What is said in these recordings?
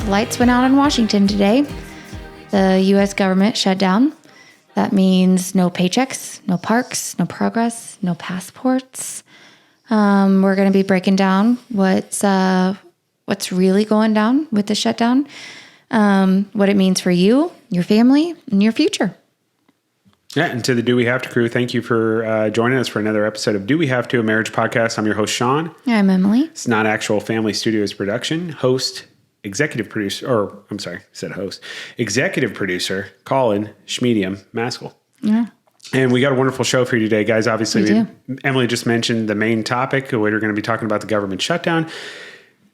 lights went out in Washington today. The U.S. government shut down. That means no paychecks, no parks, no progress, no passports. We're going to be breaking down what's really going down with the shutdown, what it means for you, your family, and your future. Yeah, and to the Do We Have To crew, thank you for joining us for another episode of Do We Have To, a marriage podcast. I'm your host, Sean. I'm Emily. It's not actual family studios production. Executive producer Colin, Smedium, Mascal. Yeah. And we got a wonderful show for you today, guys. Obviously, Emily just mentioned the main topic. We're going to be talking about the government shutdown.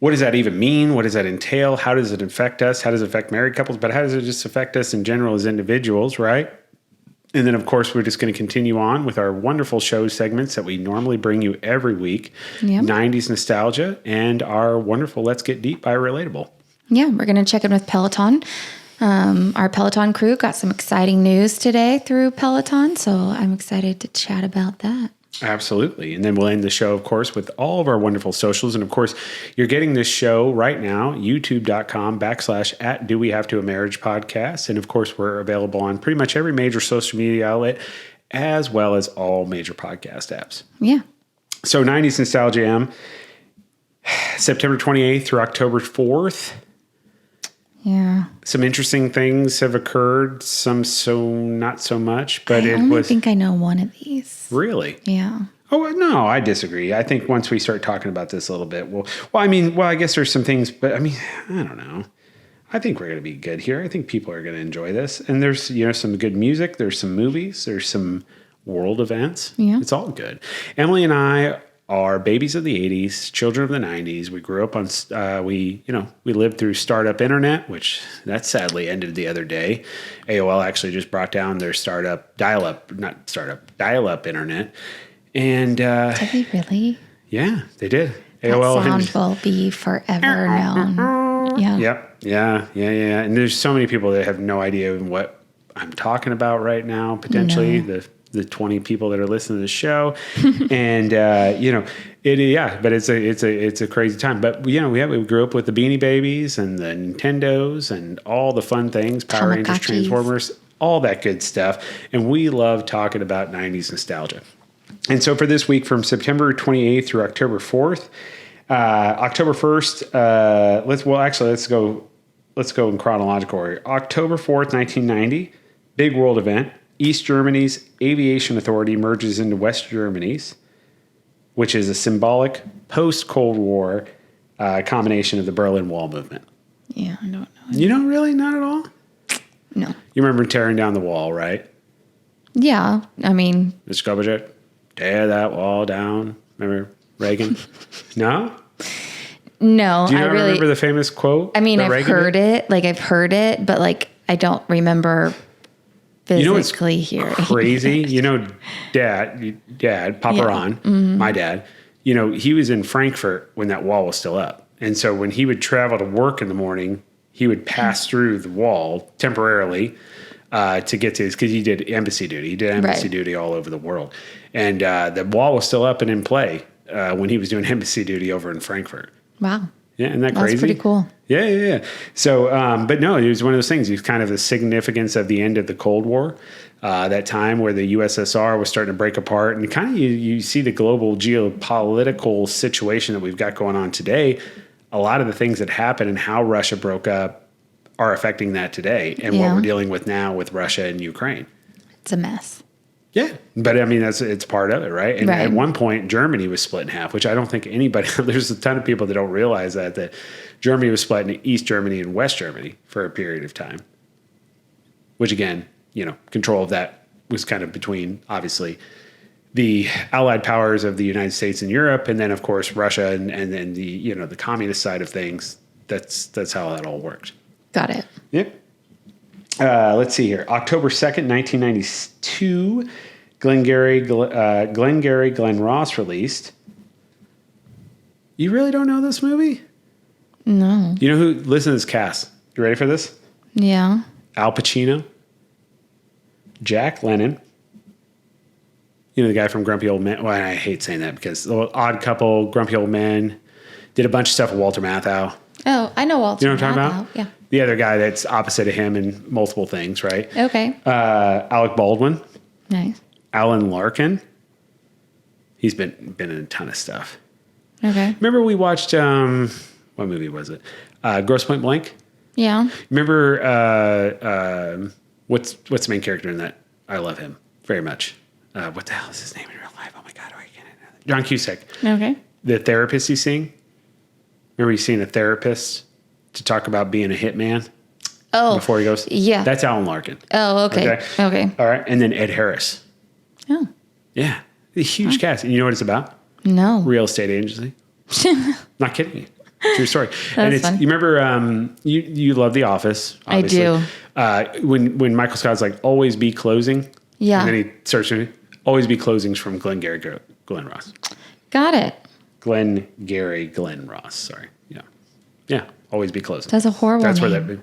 What does that even mean? What does that entail? How does it affect us? How does it affect married couples? But how does it just affect us in general as individuals, right? And then, of course, we're just going to continue on with our wonderful show segments that we normally bring you every week. Yep. 90s nostalgia and our wonderful Let's Get Deep by Relatable. Yeah, we're going to check in with Peloton. Our Peloton crew got some exciting news today through Peloton, so I'm excited to chat about that. Absolutely. And then we'll end the show, of course, with all of our wonderful socials. And of course, you're getting this show right now, youtube.com/ Do We Have To, a marriage podcast. And of course, we're available on pretty much every major social media outlet, as well as all major podcast apps. Yeah. So 90s Nostalgia M, September 28th through October 4th. Yeah. Some interesting things have occurred, some so not so much, but I think I know one of these. Really? Yeah. Oh, no, I disagree. I think once we start talking about this a little bit, I guess there's some things, but I don't know. I think we're going to be good here. I think people are going to enjoy this. And there's, some good music. There's some movies. There's some world events. Yeah. It's all good. Emily and I are babies of the 80s, children of the 90s. We grew up on, we lived through startup internet, which that sadly ended the other day. AOL actually just brought down their dial-up internet. And did they really? Yeah, they did. That AOL sound will be forever known. Yeah. Yep. Yeah. And there's so many people that have no idea what I'm talking about right now, potentially. No. The 20 people that are listening to the show, and but it's a crazy time. But we grew up with the Beanie Babies and the Nintendos and all the fun things, Power Rangers, Transformers, all that good stuff, and we love talking about 90s nostalgia. And so for this week, from September 28th through October 4th, October 1st, let's go in chronological order. October 4th, 1990, big world event. East Germany's aviation authority merges into West Germany's, which is a symbolic post-Cold War combination of the Berlin Wall movement. Yeah, I don't know. You don't really? Not at all? No. You remember tearing down the wall, right? Yeah, The Scubberjet, tear that wall down. Remember Reagan? No? No, Do you not remember the famous quote? I've heard it, but I don't remember physically hearing. Crazy. Dad, Papa Ron, my dad, he was in Frankfurt when that wall was still up. And so when he would travel to work in the morning, he would pass through the wall temporarily to get to because he did embassy duty. He did embassy duty all over the world. And the wall was still up and in play when he was doing embassy duty over in Frankfurt. Wow. Yeah, isn't that crazy? That's pretty cool. Yeah. So, but no, it was one of those things. It was kind of the significance of the end of the Cold War, that time where the USSR was starting to break apart. And kind of you see the global geopolitical situation that we've got going on today. A lot of the things that happened and how Russia broke up are affecting that today and what we're dealing with now with Russia and Ukraine. It's a mess. Yeah, but it's part of it, right? And at one point, Germany was split in half, which I don't think there's a ton of people that don't realize that Germany was split into East Germany and West Germany for a period of time, which again, control of that was kind of between, obviously, the allied powers of the United States and Europe, and then, of course, Russia and then the communist side of things. That's how that all worked. Got it. Yep. Let's see here. October 2nd, 1992, Glenn Ross released. You really don't know this movie? No. You know who? Listen to this cast. You ready for this? Yeah. Al Pacino, Jack Lemmon. The guy from Grumpy Old Men. Well, I hate saying that because the Odd Couple, Grumpy Old Men, did a bunch of stuff with Walter Matthau. Oh, I know Walter. You know what I'm talking Matthau. about? Yeah. The other guy that's opposite of him in multiple things, right? Okay. Alec Baldwin, Nice. Alan Larkin. He's been in a ton of stuff. Okay. Remember we watched, what movie was it? Grosse Point Blank? Yeah. Remember, what's the main character in that? I love him very much. What the hell is his name in real life? Oh my God, why can't I know that? John Cusack. Okay. The therapist he's seeing. Remember he's seeing a therapist to talk about being a hitman Oh. before he goes? Yeah. That's Alan Larkin. Oh, okay. Okay. All right. And then Ed Harris. Oh. Yeah. A huge cast. And you know what it's about? No. Real estate agency. Not kidding you. True story. That's fun. You remember, you love The Office. Obviously. I do. When Michael Scott's like, always be closing. Yeah. And then he starts doing always be closings from Glenn Ross. Got it. Glenn Ross. Sorry. Yeah. Yeah. Always be closing. That's a horrible That's name. where that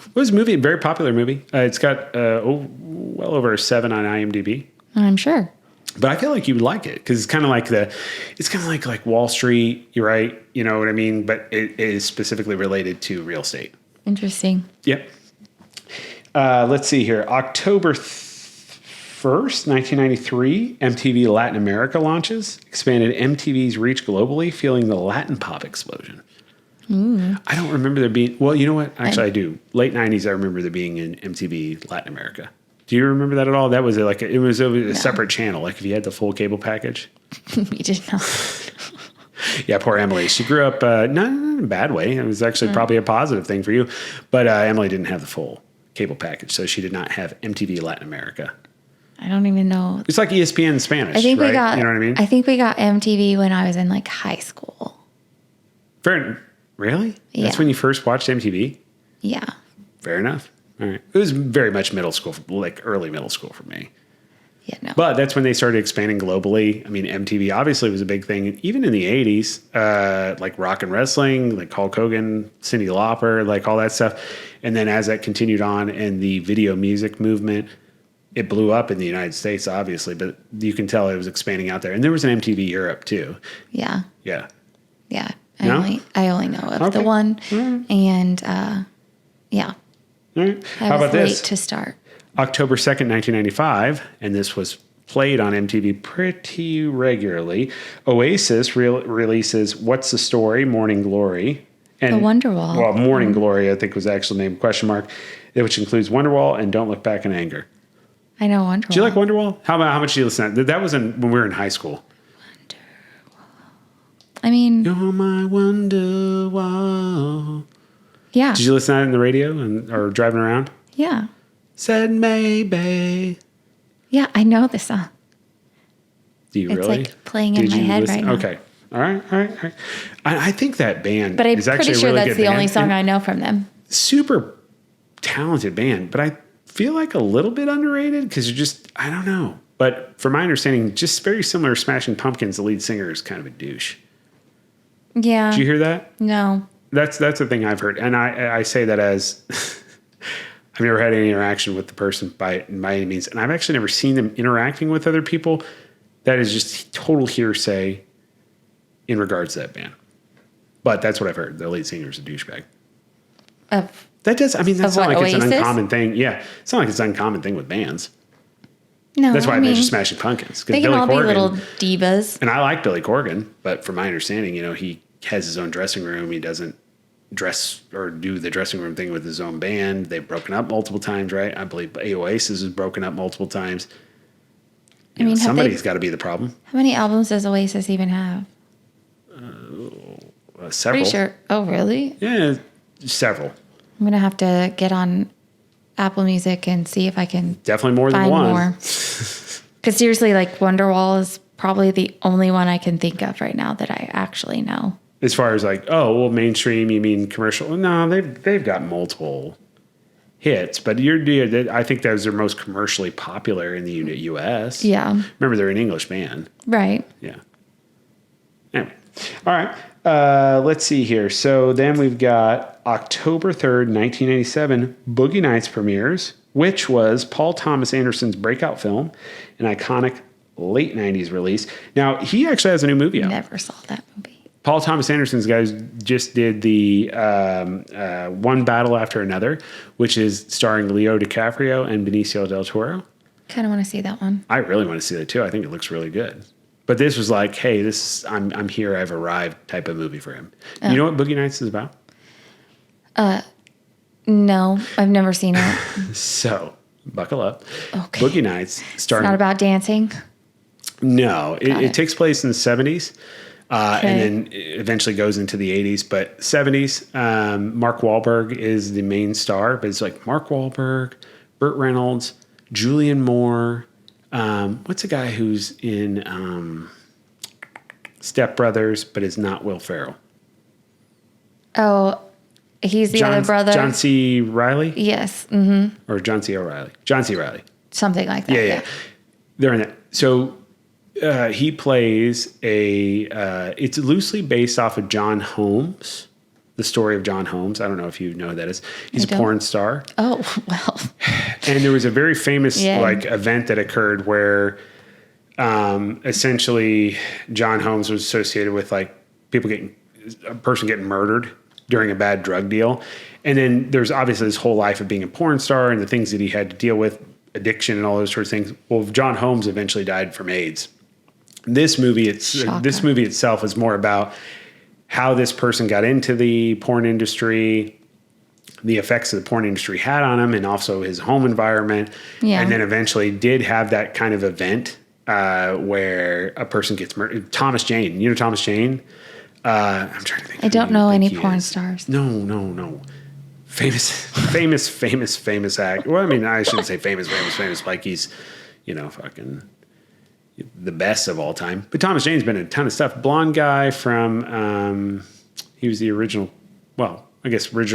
it was a movie, a very popular movie. It's got well over a 7 on IMDb. I'm sure. But I feel like you would like it because it's kind of like Wall Street. You're right. You know what I mean? But it is specifically related to real estate. Interesting. Yep. Let's see here. October 1st, 1993, MTV Latin America launches, expanded MTV's reach globally, fueling the Latin pop explosion. I don't remember there being, well, you know what? Actually, I do. Late 90s, I remember there being in MTV Latin America. Do you remember that at all? That was it was a separate channel. Like if you had the full cable package. We did not. Yeah, poor Emily. She grew up not in a bad way. It was actually probably a positive thing for you. But Emily didn't have the full cable package, so she did not have MTV Latin America. I don't even know. It's like ESPN in Spanish. I think right? we got. You know what I mean? I think we got MTV when I was in like high school. Really? Yeah. That's when you first watched MTV? Yeah. Fair enough. All right. It was very much middle school, like early middle school for me. Yeah. No. But that's when they started expanding globally. I mean, MTV obviously was a big thing, even in the 80s, like rock and wrestling, like Hulk Hogan, Cyndi Lauper, like all that stuff. And then as that continued on and the video music movement, it blew up in the United States, obviously, but you can tell it was expanding out there. And there was an MTV Europe too. Yeah. Yeah. Yeah. No? I only know of the one. And yeah. All right. I How was about late this? to start. October 2nd, 1995, and this was played on MTV pretty regularly. Oasis releases What's the Story? Morning Glory. And, The Wonderwall. Well, Morning Glory, I think was actually named question mark, which includes Wonderwall and Don't Look Back in Anger. I know Wonderwall. Do you like Wonderwall? How much do you listen to that? That was when we were in high school. I mean, You're my Wonderwall. yeah. Did you listen to that in the radio or driving around? Yeah. Said maybe. Yeah, I know the song. Do you It's really? like playing in my head right now. Okay. All right. I think that band But I'm is actually pretty sure a really that's good the band. only song And I know from them. super talented band, but I feel like a little bit underrated because you're just, I don't know. But from my understanding, just very similar to Smashing Pumpkins, the lead singer is kind of a douche. Yeah. Did you hear that? No. That's the thing I've heard. And I say that as I've never had any interaction with the person by any means. And I've actually never seen them interacting with other people. That is just total hearsay in regards to that band. But that's what I've heard. The lead singer is a douchebag. That does, I mean, that's not like Oasis? it's an uncommon thing. Yeah. It's not like it's an uncommon thing with bands. No. That's why I mean, mentioned Smashing Pumpkins. they can Billy all Corgan, be little divas. and I like Billy Corgan, but from my understanding, he has his own dressing room. He doesn't dress or do the dressing room thing with his own band. They've broken up multiple times, right? I believe Oasis has broken up multiple times. I mean, somebody's got to be the problem. How many albums does Oasis even have? Several. Pretty sure. Oh, really? Yeah, several. I'm going to have to get on Apple Music and see if I can Definitely more than find one. more. Because seriously, like Wonderwall is probably the only one I can think of right now that I actually know. As far as like, oh, well, mainstream, you mean commercial? No, they've got multiple hits, but I think those are most commercially popular in the U.S. Yeah. Remember, they're an English band. Right. Yeah. Anyway. All right. Let's see here. So then we've got October 3rd, 1987, Boogie Nights premieres, which was Paul Thomas Anderson's breakout film, an iconic late 90s release. Now, he actually has a new movie out. Never saw that movie. Paul Thomas Anderson's guys just did the One Battle After Another, which is starring Leo DiCaprio and Benicio del Toro. Kind of want to see that one. I really want to see that too. I think it looks really good. But this was like, hey, I'm here, I've arrived type of movie for him. Oh. You know what Boogie Nights is about? No, I've never seen it. So, buckle up. Okay. Boogie Nights starting. It's not about dancing? No, it takes place in the 70s. And then eventually goes into the 80s. But 70s, Mark Wahlberg is the main star. But it's like Mark Wahlberg, Burt Reynolds, Julianne Moore. What's a guy who's in Step Brothers but is not Will Ferrell? Oh, he's the other brother. John C. Reilly? Yes. Mm-hmm. Or John C. O'Reilly. John C. Reilly. Something like that. Yeah. They're in that. So he plays it's loosely based off of John Holmes, the story of John Holmes. I don't know if you know who that is. He's a porn star. Oh, well. And there was a very famous event that occurred where essentially John Holmes was associated with like a person getting murdered during a bad drug deal. And then there's obviously this whole life of being a porn star and the things that he had to deal with, addiction and all those sorts of things. Well, John Holmes eventually died from AIDS. This movie itself is more about how this person got into the porn industry, the effects that the porn industry had on him, and also his home environment. Yeah. And then eventually did have that kind of event where a person gets murdered. Thomas Jane. You know Thomas Jane? I'm trying to think. I don't know any porn stars. No. Famous actor. Well, I mean, I shouldn't say famous. Like he's, fucking the best of all time. But Thomas Jane's been in a ton of stuff. Blonde guy from, he was the original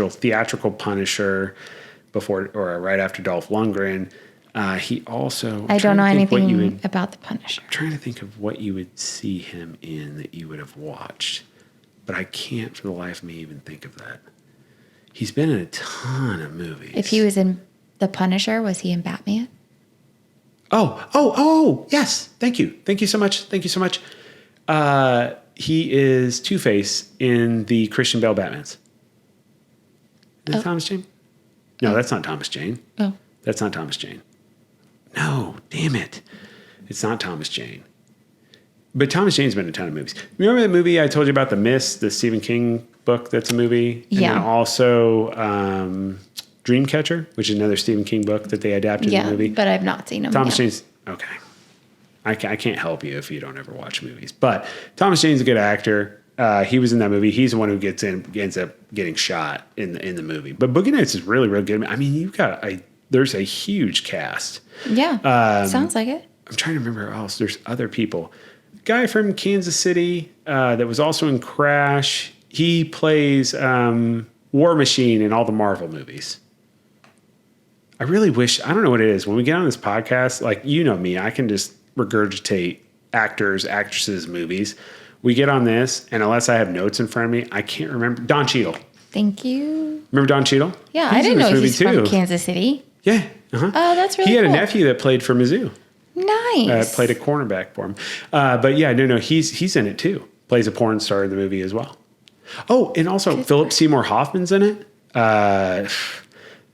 theatrical Punisher before or right after Dolph Lundgren. He also... I don't know anything about the Punisher. I'm trying to think of what you would see him in that you would have watched. But I can't for the life of me even think of that. He's been in a ton of movies. If he was in The Punisher, was he in Batman? Oh, yes. Thank you. Thank you so much. He is Two-Face in the Christian Bale Batmans. Is that Thomas Jane? No, that's not Thomas Jane. Oh. That's not Thomas Jane. No, damn it. It's not Thomas Jane. But Thomas Jane's been in a ton of movies. Remember that movie I told you about, The Mist, the Stephen King book that's a movie? And then also Dreamcatcher, which is another Stephen King book that they adapted in the movie. But I've not seen them. Thomas Jane's... Okay. I can't help you if you don't ever watch movies. But Thomas Jane's a good actor. He was in that movie. He's the one who ends up getting shot in the movie. But Boogie Nights is really, really good. I mean, there's a huge cast. Yeah, sounds like it. I'm trying to remember who else. There's other people. Guy from Kansas City that was also in Crash. He plays War Machine in all the Marvel movies. I really wish, I don't know what it is. When we get on this podcast, like, you know me, I can just regurgitate actors, actresses, movies. We get on this, and unless I have notes in front of me, I can't remember. Don Cheadle. Thank you. Remember Don Cheadle? Yeah, I didn't know he was from Kansas City. Yeah. Uh-huh. Oh, that's really cool. He had a nephew that played for Mizzou. Nice. Played a cornerback for him. But yeah, no, he's in it too. Plays a porn star in the movie as well. Oh, and also Philip Seymour Hoffman's in it.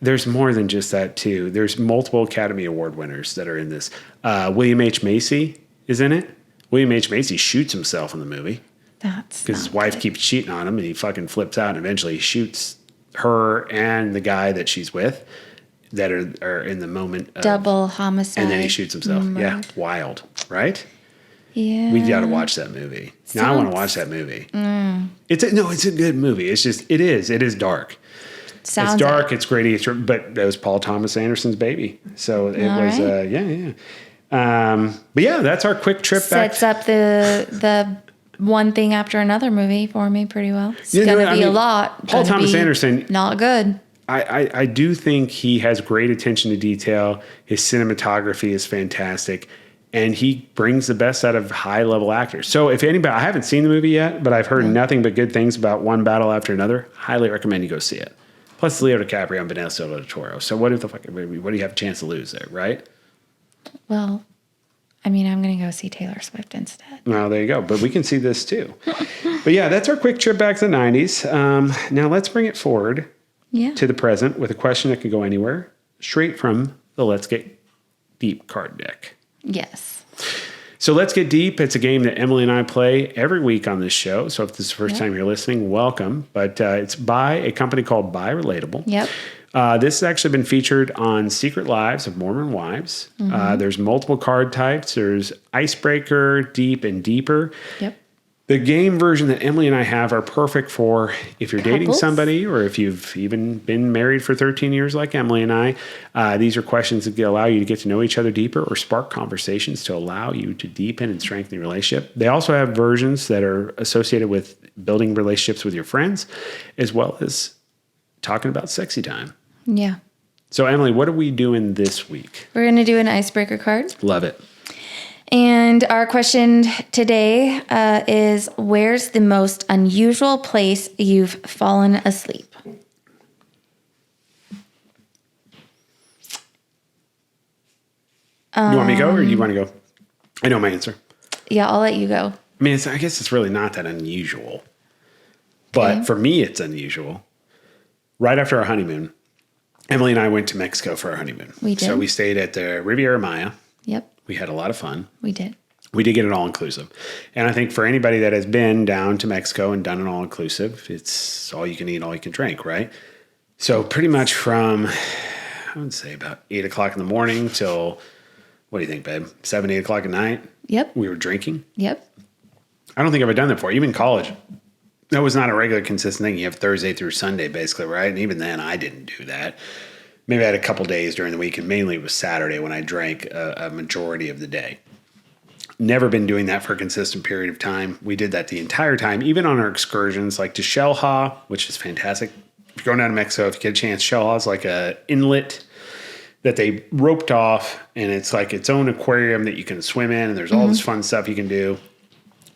There's more than just that too. There's multiple Academy Award winners that are in this. William H. Macy is in it. William H. Macy shoots himself in the movie. That's because his wife keeps cheating on him, and he fucking flips out, and eventually he shoots her and the guy that she's with that are in the moment. Double homicide. And then he shoots himself. Murder. Yeah, wild, right? Yeah. We got to watch that movie. Now I want to watch that movie. It's a good movie. It's just, it is dark. It's dark. It's gritty. But that was Paul Thomas Anderson's baby. So it was, yeah. But yeah, that's our quick trip back. Sets up the one thing after another movie for me pretty well. It's going to be a lot. Paul Thomas Anderson. Not good. I do think he has great attention to detail. His cinematography is fantastic. And he brings the best out of high-level actors. So if anybody, I haven't seen the movie yet, but I've heard nothing but good things about One Battle After Another. Highly recommend you go see it. Plus Leo DiCaprio and Benicio del Toro. So what do you have a chance to lose there, right? Well, I mean, I'm going to go see Taylor Swift instead. Well, there you go. But we can see this too. But yeah, that's our quick trip back to the 90s. Now let's bring it forward to the present with a question that can go anywhere, straight from the Let's Get Deep card deck. Yes. So Let's Get Deep. It's a game that Emily and I play every week on this show. So if this is the first time you're listening, welcome. But it's by a company called Buy Relatable. Yep. This has actually been featured on Secret Lives of Mormon Wives. There's multiple card types. There's Icebreaker, Deep, and Deeper. Yep. The game version that Emily and I have are perfect for if you're dating Couples? somebody or if you've even been married for 13 years like Emily and I. These are questions that allow you to get to know each other deeper or spark conversations to allow you to deepen and strengthen your relationship. They also have versions that are associated with building relationships with your friends as well as talking about sexy time. Yeah. So, Emily, what are we doing this week? We're going to do an icebreaker card. Love it. And our question today is, where's the most unusual place you've fallen asleep? You want me to go or do you want to go? I know my answer. Yeah, I'll let you go. I mean, I guess it's really not that unusual. But for me, it's unusual. Right after our honeymoon, Emily and I went to Mexico for our honeymoon. We did. So we stayed at the Riviera Maya. Yep, We had a lot of fun. we did. We did get it all inclusive. And I think for anybody that has been down to Mexico and done an all inclusive, it's all you can eat, all you can drink, right? So pretty much from, I would say about 8 o'clock in the morning till, what do you think, babe? 7, 8 o'clock at night? Yep, We were drinking. yep. I don't think I've ever done that before. Even in college, that was not a regular consistent thing. You have Thursday through Sunday, basically, right? And even then, I didn't do that. Maybe I had a couple days during the week, and mainly it was Saturday when I drank a majority of the day. Never been doing that for a consistent period of time. We did that the entire time, even on our excursions, like to Shellha, which is fantastic. If you're going down to Mexico, if you get a chance, Shellha is like a inlet that they roped off, and it's like its own aquarium that you can swim in, and there's all this fun stuff you can do.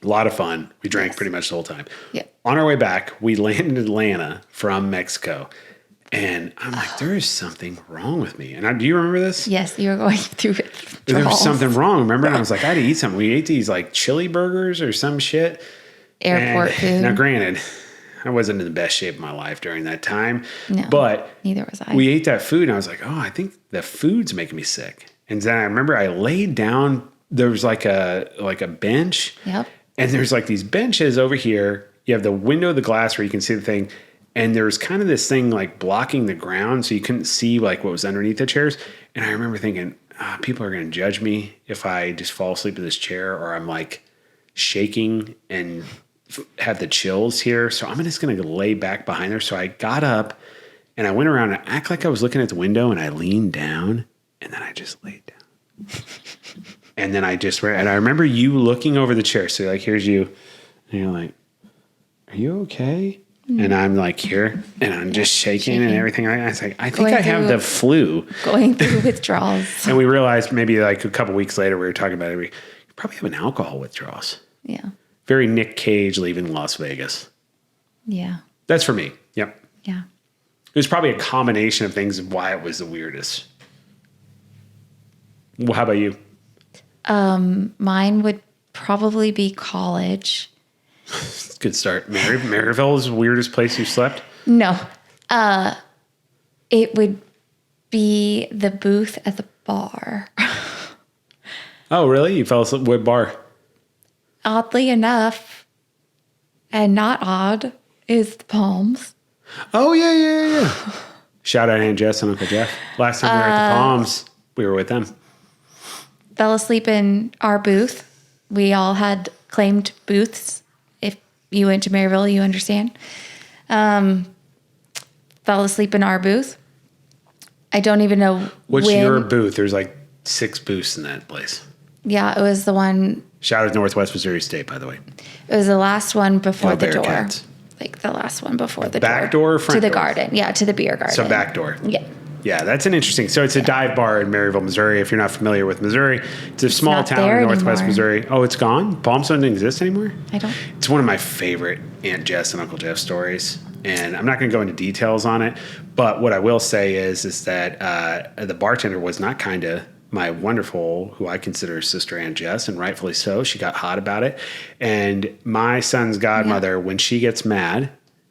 A lot of fun. We drank pretty much the whole time. Yep. On our way back, we landed in Atlanta from Mexico. And I'm like, there is something wrong with me. And do you remember this? Yes, you were going through it. There was something wrong, remember? And I was like, I had to eat something. We ate these like chili burgers or some shit. Airport food. Now, granted, I wasn't in the best shape of my life during that time. No, but neither was I. We ate that food and I was like, oh, I think the food's making me sick. And then I remember I laid down. There was like a bench. Yep. And there's like these benches over here. You have the window of the glass where you can see the thing. And there's kind of this thing like blocking the ground. So you couldn't see like what was underneath the chairs. And I remember thinking, people are going to judge me if I just fall asleep in this chair or I'm like shaking and have the chills here. So I'm just going to lay back behind there. So I got up and I went around and act like I was looking at the window and I leaned down and then I just laid down. And then and I remember you looking over the chair. So like, here's you. And you're like, are you okay? And I'm like here, and I'm just shaking and everything. I was like, I think I have the flu. Going through withdrawals. And we realized maybe like a couple weeks later, we were talking about it. You probably have an alcohol withdrawals. Yeah. Very Nick Cage leaving Las Vegas. Yeah. That's for me. Yep. Yeah. It was probably a combination of things of why it was the weirdest. Well, how about you? Mine would probably be college. Good start. Maryville is the weirdest place you slept? No. It would be the booth at the bar. Oh, really? You fell asleep? What bar? Oddly enough, and not odd, is the Palms. Oh, yeah. Shout out Aunt Jess and Uncle Jeff. Last time we were at the Palms, we were with them. Fell asleep in our booth. We all had claimed booths. If you went to Maryville, you understand. Fell asleep in our booth. I don't even know What's when. your booth? There's like 6 booths in that place. Yeah, it was the one. Shout out Northwest Missouri State, by the way. It was the last one before the door. Bearcats. Like the last one before the Back door or front to the door? garden. Yeah, to the beer garden. So back door. Yeah. Yeah, that's an interesting. So it's a dive bar in Maryville, Missouri. If you're not familiar with Missouri, it's a small not town there in Northwest anymore. Missouri. Oh, it's gone? Palms doesn't exist anymore? I don't. It's one of my favorite Aunt Jess and Uncle Jeff stories. And I'm not going to go into details on it. But what I will say is that the bartender was not kind to my wonderful, who I consider sister Aunt Jess, and rightfully so. She got hot about it. And my son's godmother, when she gets mad,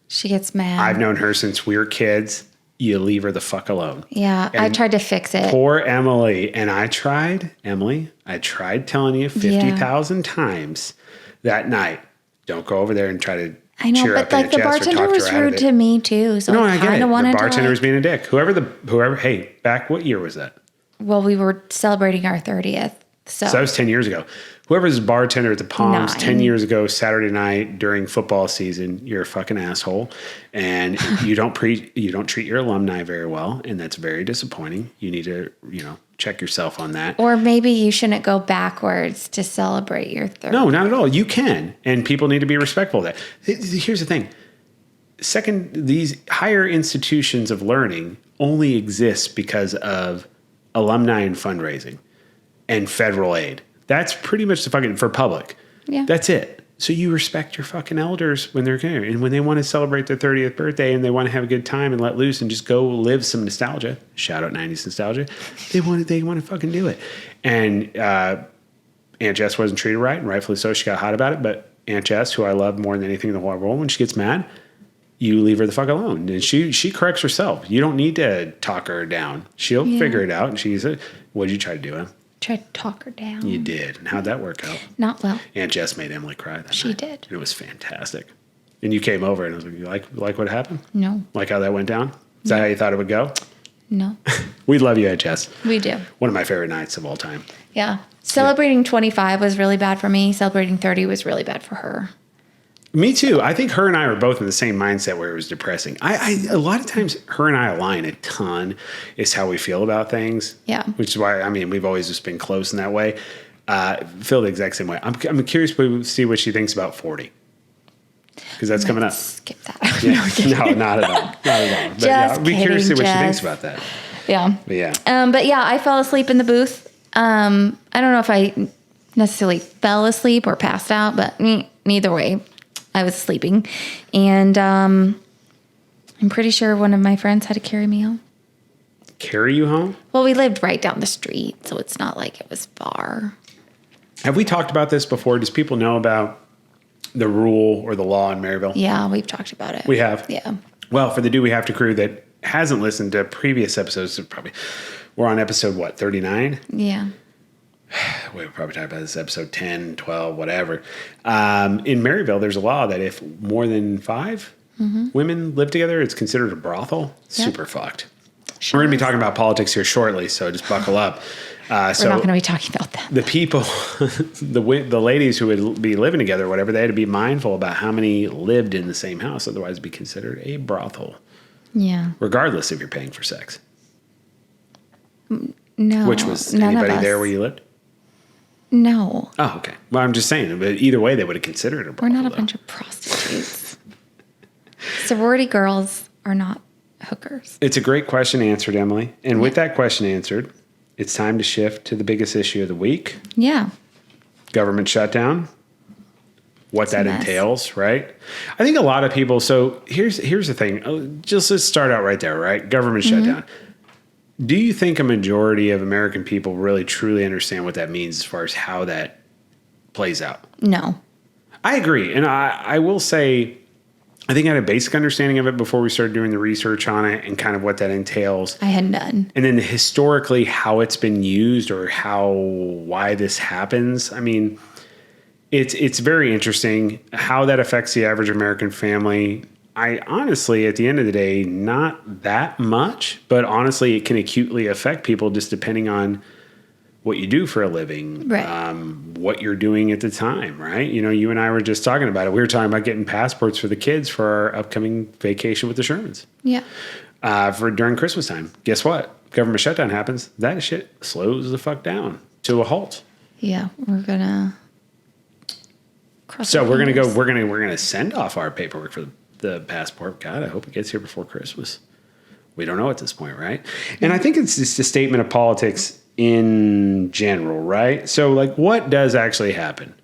she gets mad. I've known her since we were kids. You leave her the fuck alone. Yeah, and I tried to fix it. Poor Emily. And I tried telling you 50,000 times that night, don't go over there and try to I know, but like the bartender was rude to me too. So I kind of wanted to. The bartender was being a dick. Whoever, hey, back, what year was that? Well, we were celebrating our 30th. So that was 10 years ago. Whoever's bartender at the Palms 10 years ago, Saturday night during football season, you're a fucking asshole. And you don't treat your alumni very well. And that's very disappointing. You need to, check yourself on that. Or maybe you shouldn't go backwards to celebrate your 30th. No, not at all. You can. And people need to be respectful of that. Here's the thing. These higher institutions of learning only exist because of alumni and fundraising and federal aid. That's pretty much the fucking, for public. Yeah. That's it. So you respect your fucking elders when they're there. And when they want to celebrate their 30th birthday and they want to have a good time and let loose and just go live some nostalgia, shout out 90s nostalgia, they want to fucking do it. And Aunt Jess wasn't treated right, and rightfully so. She got hot about it. But Aunt Jess, who I love more than anything in the whole world, when she gets mad, you leave her the fuck alone. And she corrects herself. You don't need to talk her down. She'll figure it out. And she said, what did you try to do, Em? Tried to talk her down. You did. And how'd that work out? Not well. Aunt Jess made Emily cry that night. She did. It was fantastic. And you came over and I was like, you like what happened? No. Like how that went down? Is that how you thought it would go? No. We love you, Aunt Jess. We do. One of my favorite nights of all time. Yeah. Celebrating 25 was really bad for me. Celebrating 30 was really bad for her. Me too. I think her and I were both in the same mindset where it was depressing. A lot of times her and I align a ton is how we feel about things. Yeah. Which is why, we've always just been close in that way. Feel the exact same way. I'm curious to see what she thinks about 40. Because that's coming up. Skip that. Yeah. No, not at all. Not at all. But Just I'll be curious to see what she thinks Jess. about that. Yeah. But yeah. But yeah, I fell asleep in the booth. I don't know if I necessarily fell asleep or passed out, but neither way, I was sleeping. And I'm pretty sure one of my friends had to carry me home. Carry you home? Well, we lived right down the street, so it's not like it was far. Have we talked about this before? Does people know about the rule or the law in Maryville? Yeah, we've talked about it. We have? Yeah. Well, for the Do We Have to crew that hasn't listened to previous episodes, we're on episode, 39? Yeah. We'll probably talk about this episode 10, 12, whatever. In Maryville, there's a law that if more than 5 women live together, it's considered a brothel. Super fucked. Sure. We're going to be talking about politics here shortly, so just buckle up. We're not going to be talking about that. The people, the ladies who would be living together, whatever, they had to be mindful about how many lived in the same house, otherwise it'd be considered a brothel. Yeah. Regardless if you're paying for sex. No. Which was anybody there where you lived? No. Oh, okay. Well, I'm just saying, but either way, they would have considered it a brothel. We're not a bunch of prostitutes. Sorority girls are not hookers. It's a great question answered, Emily. And with that question answered, it's time to shift to the biggest issue of the week. Yeah. Government shutdown. What that entails, right? I think a lot of people, so here's the thing. Just let's start out right there, right? Government shutdown. Do you think a majority of American people really truly understand what that means as far as how that plays out? No. I agree. And I will say, I think I had a basic understanding of it before we started doing the research on it and kind of what that entails. I had none. And then historically how it's been used or why this happens. I mean, it's very interesting how that affects the average American family. I honestly, at the end of the day, not that much, but honestly, it can acutely affect people just depending on what you do for a living, right. What you're doing at the time, right? You and I were just talking about it. We were talking about getting passports for the kids for our upcoming vacation with the Shermans. Yeah. For during Christmas time. Guess what? Government shutdown happens. That shit slows the fuck down to a halt. Yeah, we're gonna. So we're gonna go. We're gonna send off our paperwork for the passport. God, I hope it gets here before Christmas. We don't know at this point, right? And I think it's just a statement of politics in general, right? So, what does actually happen?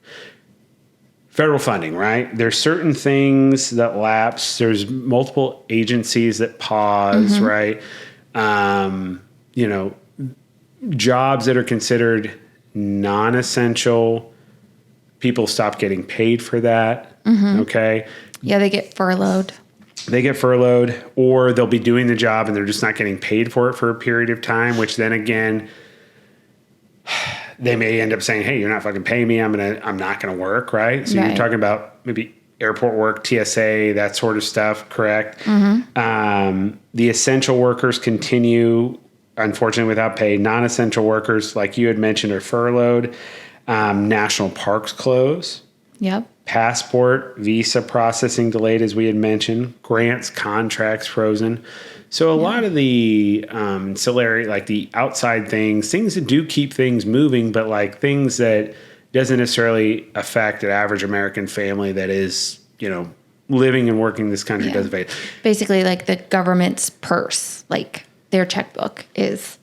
Federal funding, right? There's certain things that lapse. There's multiple agencies that pause, right? jobs that are considered non-essential, people stop getting paid for that. Okay. Yeah, they get furloughed. Or they'll be doing the job and they're just not getting paid for it for a period of time, which then again, they may end up saying, hey, you're not fucking paying me. I'm not going to work. Right. So you're talking about maybe airport work, TSA, that sort of stuff. Correct. The essential workers continue, unfortunately, without pay. Non-essential workers, like you had mentioned, are furloughed. National parks close. Yep. Passport, visa processing delayed, as we had mentioned. Grants, contracts frozen. So a lot of the ancillary, like the outside things that do keep things moving, but like things that doesn't necessarily affect an average American family that is, living and working in this country doesn't affect. Basically, like the government's purse, like their checkbook is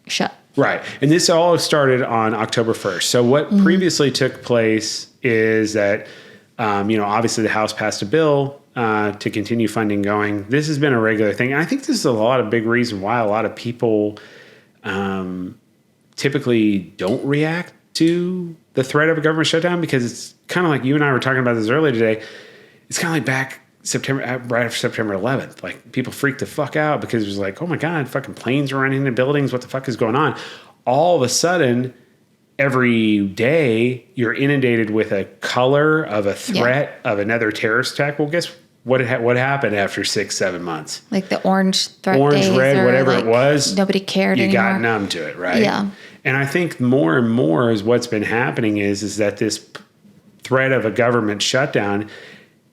shut. Right. And this all started on October 1st. So what previously took place is that, obviously the House passed a bill to continue funding going. This has been a regular thing. And I think this is a lot of big reason why a lot of people typically don't react to the threat of a government shutdown, because it's kind of like you and I were talking about this earlier today. It's kind of like back right after September 11th, like people freaked the fuck out because it was like, oh my God, fucking planes are running into buildings. What the fuck is going on? All of a sudden, every day you're inundated with a color of a threat of another terrorist attack. Well, guess what happened after 6-7 months? Like the orange threat orange, days, red, whatever it was. Nobody cared you anymore. got numb to it, right? Yeah. And I think more and more is what's been happening is that this threat of a government shutdown,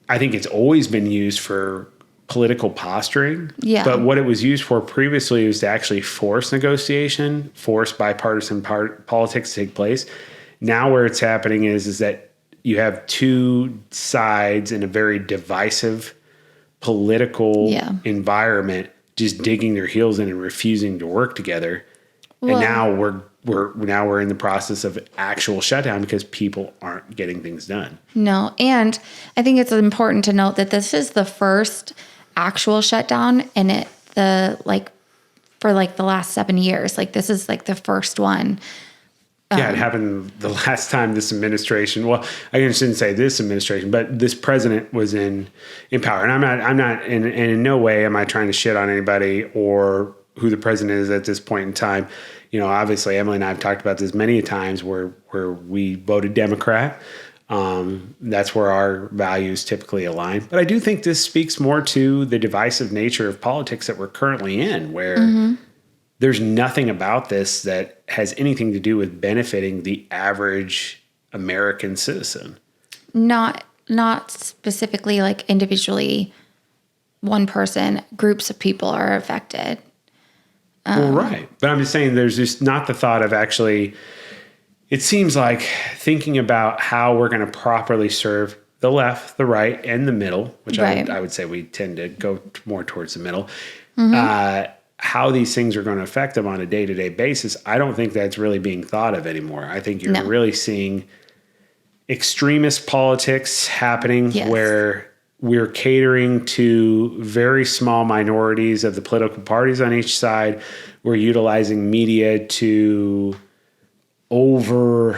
I think it's always been used for political posturing. Yeah. But what it was used for previously was to actually force negotiation, force bipartisan politics to take place. Now where it's happening is that you have two sides in a very divisive political environment just digging their heels in and refusing to work together. Well, and now we're in the process of actual shutdown because people aren't getting things done. No. And I think it's important to note that this is the first actual shutdown for the last 7 years. Like this is like the first one. It happened the last time this administration, well, I shouldn't say this administration, but this president was in power. And I'm not in no way am I trying to shit on anybody or who the president is at this point in time. Obviously Emily and I have talked about this many times where we voted Democrat. That's where our values typically align. But I do think this speaks more to the divisive nature of politics that we're currently in, where there's nothing about this that has anything to do with benefiting the average American citizen. Not specifically like individually one person, groups of people are affected. Well, right. But I'm just saying there's just not the thought of actually, it seems like thinking about how we're going to properly serve the left, the right, and the middle, which I would say we tend to go more towards the middle, how these things are going to affect them on a day-to-day basis. I don't think that's really being thought of anymore. I think you're really seeing extremist politics happening where we're catering to very small minorities of the political parties on each side. We're utilizing media to overtly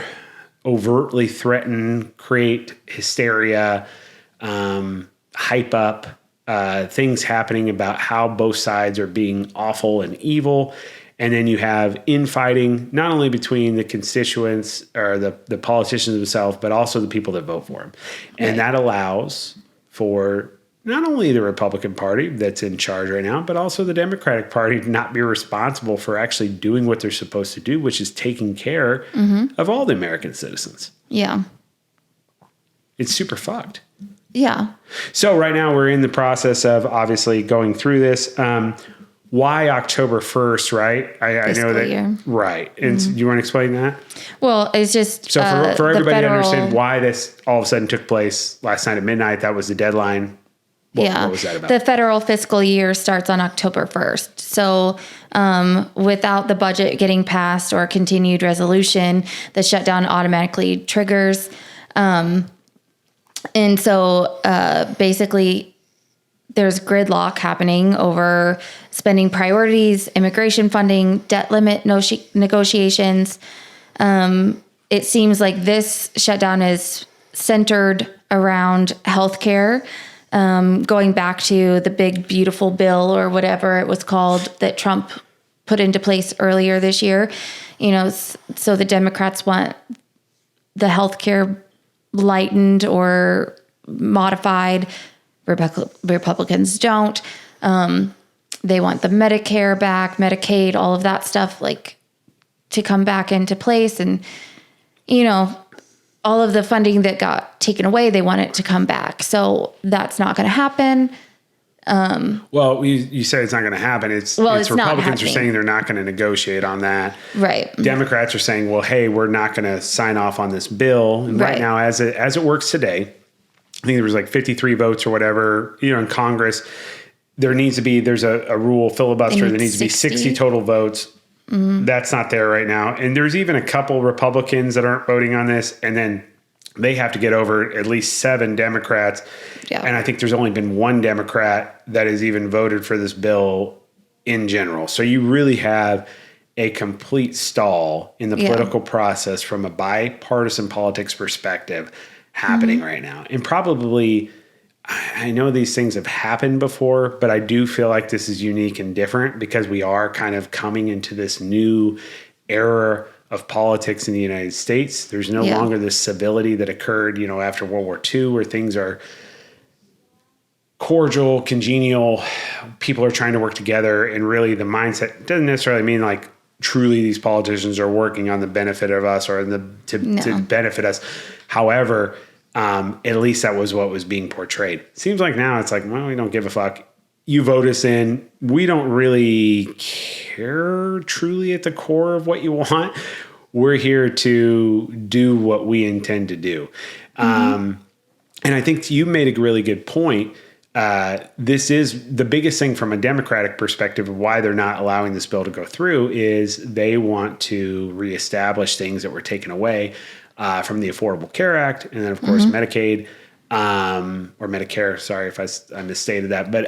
threaten, create hysteria, hype up things happening about how both sides are being awful and evil. And then you have infighting, not only between the constituents or the politicians themselves, but also the people that vote for them. And that allows for not only the Republican Party that's in charge right now, but also the Democratic Party to not be responsible for actually doing what they're supposed to do, which is taking care of all the American citizens. Yeah. It's super fucked. Yeah. So right now we're in the process of obviously going through this. Why October 1st, right? I know that. Year. Right. And do you want to explain that? Well, it's just. So for everybody to understand why this all of a sudden took place last night at midnight, that was the deadline. What was that about? The federal fiscal year starts on October 1st. So without the budget getting passed or continued resolution, the shutdown automatically triggers. And so basically there's gridlock happening over spending priorities, immigration funding, debt limit negotiations. It seems like this shutdown is centered around healthcare, going back to the big, beautiful bill or whatever it was called that Trump put into place earlier this year. So the Democrats want the healthcare lightened or modified. Republicans don't. They want the Medicare back, Medicaid, all of that stuff to come back into place. And, all of the funding that got taken away, they want it to come back. So that's not going to happen. Well, you say it's not going to happen. It's Republicans are saying they're not going to negotiate on that. Right. Democrats are saying, well, hey, we're not going to sign off on this bill. And right now, as it works today, I think there was 53 votes or whatever, in Congress. There's a rule filibuster. There needs to be 60 total votes. Mm-hmm. That's not there right now. And there's even a couple Republicans that aren't voting on this. And then they have to get over at least 7 Democrats. Yeah. And I think there's only been 1 Democrat that has even voted for this bill in general. So you really have a complete stall in the political process from a bipartisan politics perspective happening right now. And probably, I know these things have happened before, but I do feel like this is unique and different because we are kind of coming into this new era of politics in the United States. There's no longer this civility that occurred, after World War II, where things are cordial, congenial. People are trying to work together, and really the mindset doesn't necessarily mean truly these politicians are working on the benefit of us or to benefit us. However, at least that was what was being portrayed. Seems like now it's well, we don't give a fuck. You vote us in. We don't really care truly at the core of what you want. We're here to do what we intend to do. And I think you made a really good point. This is the biggest thing from a Democratic perspective of why they're not allowing this bill to go through is they want to reestablish things that were taken away from the Affordable Care Act. And then, of course, Medicaid. Or Medicare, sorry if I misstated that, but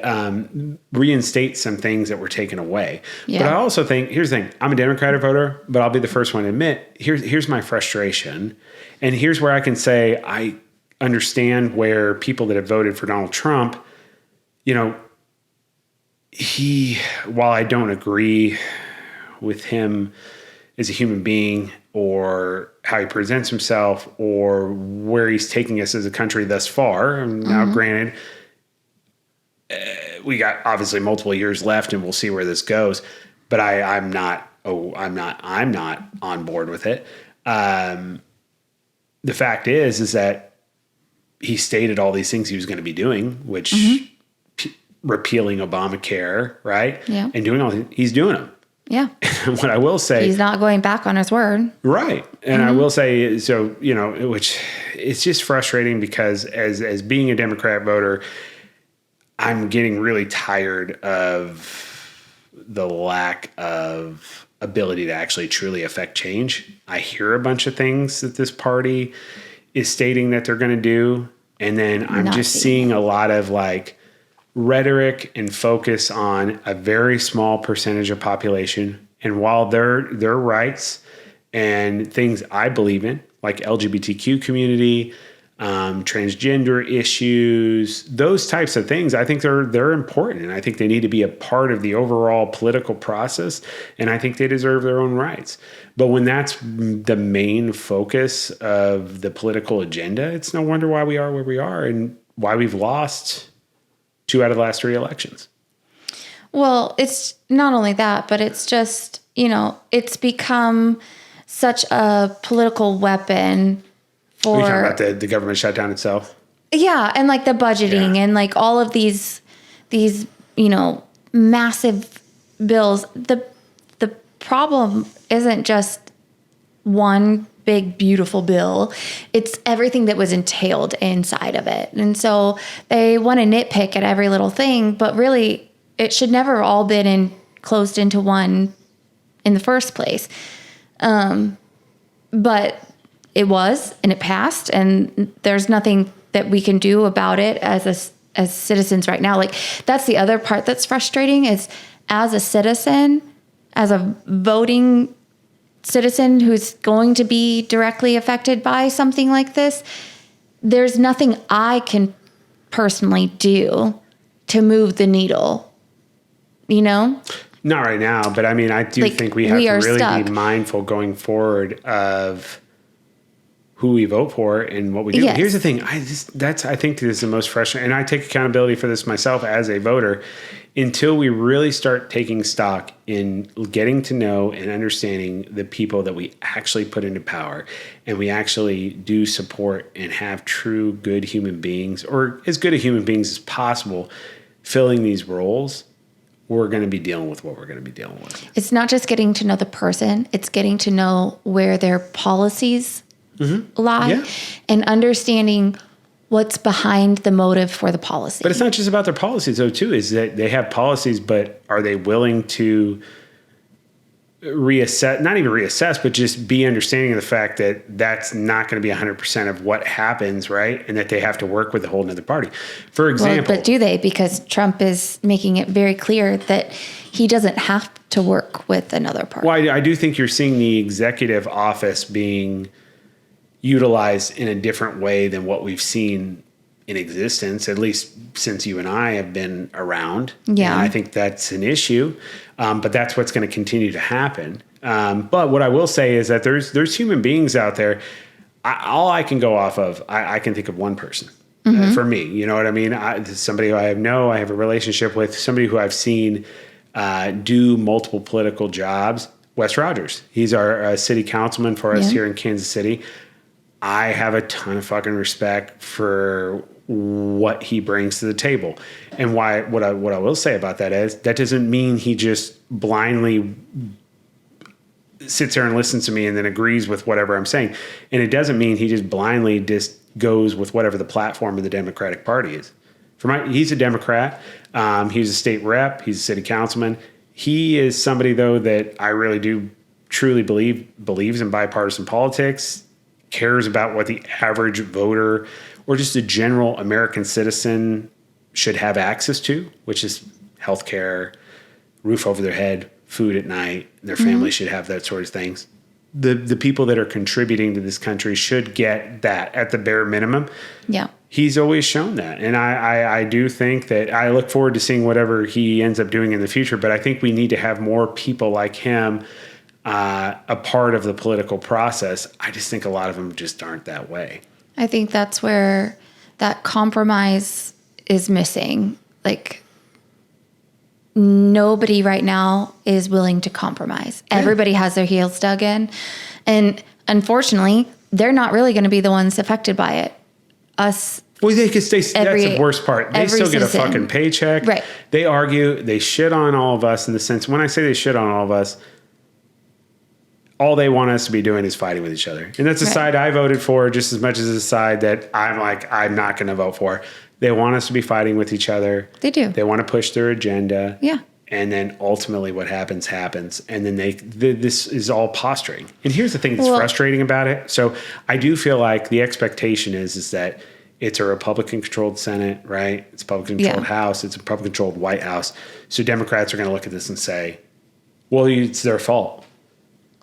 reinstate some things that were taken away. Yeah. But I also think, here's the thing, I'm a Democratic voter, but I'll be the first one to admit, here's my frustration. And here's where I can say I understand where people that have voted for Donald Trump, while I don't agree with him as a human being or how he presents himself or where he's taking us as a country thus far. Now, granted, we got obviously multiple years left and we'll see where this goes, but I'm not on board with it. The fact is that he stated all these things he was going to be doing, which repealing Obamacare, right? Yeah. And doing all these, he's doing them. Yeah. What I will say, he's not going back on his word. Right. And I will say, so, which it's just frustrating because as being a Democrat voter, I'm getting really tired of the lack of ability to actually truly affect change. I hear a bunch of things that this party is stating that they're going to do. And then I'm just seeing a lot of rhetoric and focus on a very small percentage of population. And while their rights and things I believe in, like LGBTQ community, transgender issues, those types of things, I think they're important. And I think they need to be a part of the overall political process. And I think they deserve their own rights. But when that's the main focus of the political agenda, it's no wonder why we are where we are and why we've lost 2 out of the last 3 elections. Well, it's not only that, but it's just, it's become such a political weapon for... Are you talking about the government shutdown itself? Yeah, and the budgeting and all of these massive bills. The problem isn't just one big, beautiful bill. It's everything that was entailed inside of it. And so they want to nitpick at every little thing, but really it should never all been closed into one in the first place. But it was, and it passed, and there's nothing that we can do about it as citizens right now. That's the other part that's frustrating is as a citizen, as a voting citizen who's going to be directly affected by something like this, there's nothing I can personally do to move the needle, you know? Not right now, but I mean, I do think we have to really be mindful going forward of who we vote for and what we do. Yes. Here's the thing. I think this is the most frustrating, and I take accountability for this myself as a voter. Until we really start taking stock in getting to know and understanding the people that we actually put into power, and we actually do support and have true good human beings, or as good a human beings as possible, filling these roles, we're going to be dealing with what we're going to be dealing with. It's not just getting to know the person, it's getting to know where their policies lie and understanding what's behind the motive for the policy. But it's not just about their policies, though, too, is that they have policies, but are they willing to reassess, not even reassess, but just be understanding of the fact that that's not going to be 100% of what happens, right? And that they have to work with a whole nother party. For example. Well, but do they? Because Trump is making it very clear that he doesn't have to work with another party. Well, I do think you're seeing the executive office being utilized in a different way than what we've seen in existence, at least since you and I have been around. Yeah. And I think that's an issue, but that's what's going to continue to happen. But what I will say is that there's human beings out there. All I can go off of, I can think of one person for me. You know what I mean? Somebody who I have a relationship with, somebody who I've seen do multiple political jobs, Wes Rogers. He's our city councilman for us here in Kansas City. I have a ton of fucking respect for what he brings to the table. And what I will say about that is that doesn't mean he just blindly sits there and listens to me and then agrees with whatever I'm saying. And it doesn't mean he just blindly just goes with whatever the platform of the Democratic Party is. He's a Democrat. He's a state rep. He's a city councilman. He is somebody, though, that I really do truly believes in bipartisan politics, cares about what the average voter or just a general American citizen should have access to, which is healthcare, roof over their head, food at night. Their family should have that sort of things. The people that are contributing to this country should get that at the bare minimum. Yeah. He's always shown that. And I do think that I look forward to seeing whatever he ends up doing in the future, but I think we need to have more people like him a part of the political process. I just think a lot of them just aren't that way. I think that's where that compromise is missing. Like, nobody right now is willing to compromise. Yeah. Everybody has their heels dug in. And unfortunately, they're not really going to be the ones affected by it. Us. Well, they could stay. That's the worst part. They still get a fucking paycheck. Right. They argue. They shit on all of us in the sense, when I say they shit on all of us, all they want us to be doing is fighting with each other. And that's the side I voted for just as much as the side that I'm not going to vote for. They want us to be fighting with each other. They do. They want to push their agenda. Yeah. And then ultimately what happens. And then this is all posturing. And here's the thing that's frustrating about it. So I do feel like the expectation is that it's a Republican-controlled Senate, right? It's a Republican-controlled House. It's a Republican-controlled White House. So Democrats are going to look at this and say, well, it's their fault.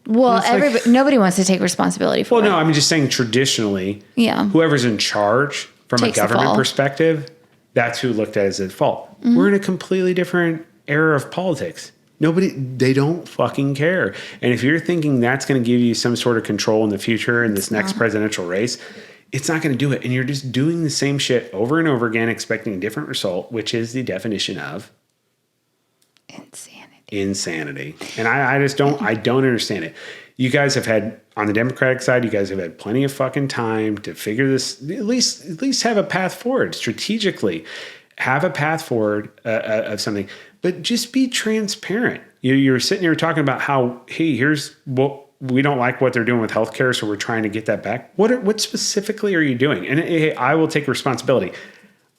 Well, nobody wants to take responsibility for it. Well, no, I'm just saying traditionally, whoever's in charge from a government perspective, that's who looked at as at fault. Mm-hmm. We're in a completely different era of politics. They don't fucking care. And if you're thinking that's going to give you some sort of control in the future in this next presidential race, it's not going to do it. And you're just doing the same shit over and over again, expecting a different result, which is the definition of insanity. And I just don't understand it. You guys have had, on the Democratic side, you guys have had plenty of fucking time to figure this, at least have a path forward strategically, have a path forward of something, but just be transparent. You're sitting here talking about how, hey, here's what we don't like what they're doing with healthcare, so we're trying to get that back. What specifically are you doing? And hey, I will take responsibility.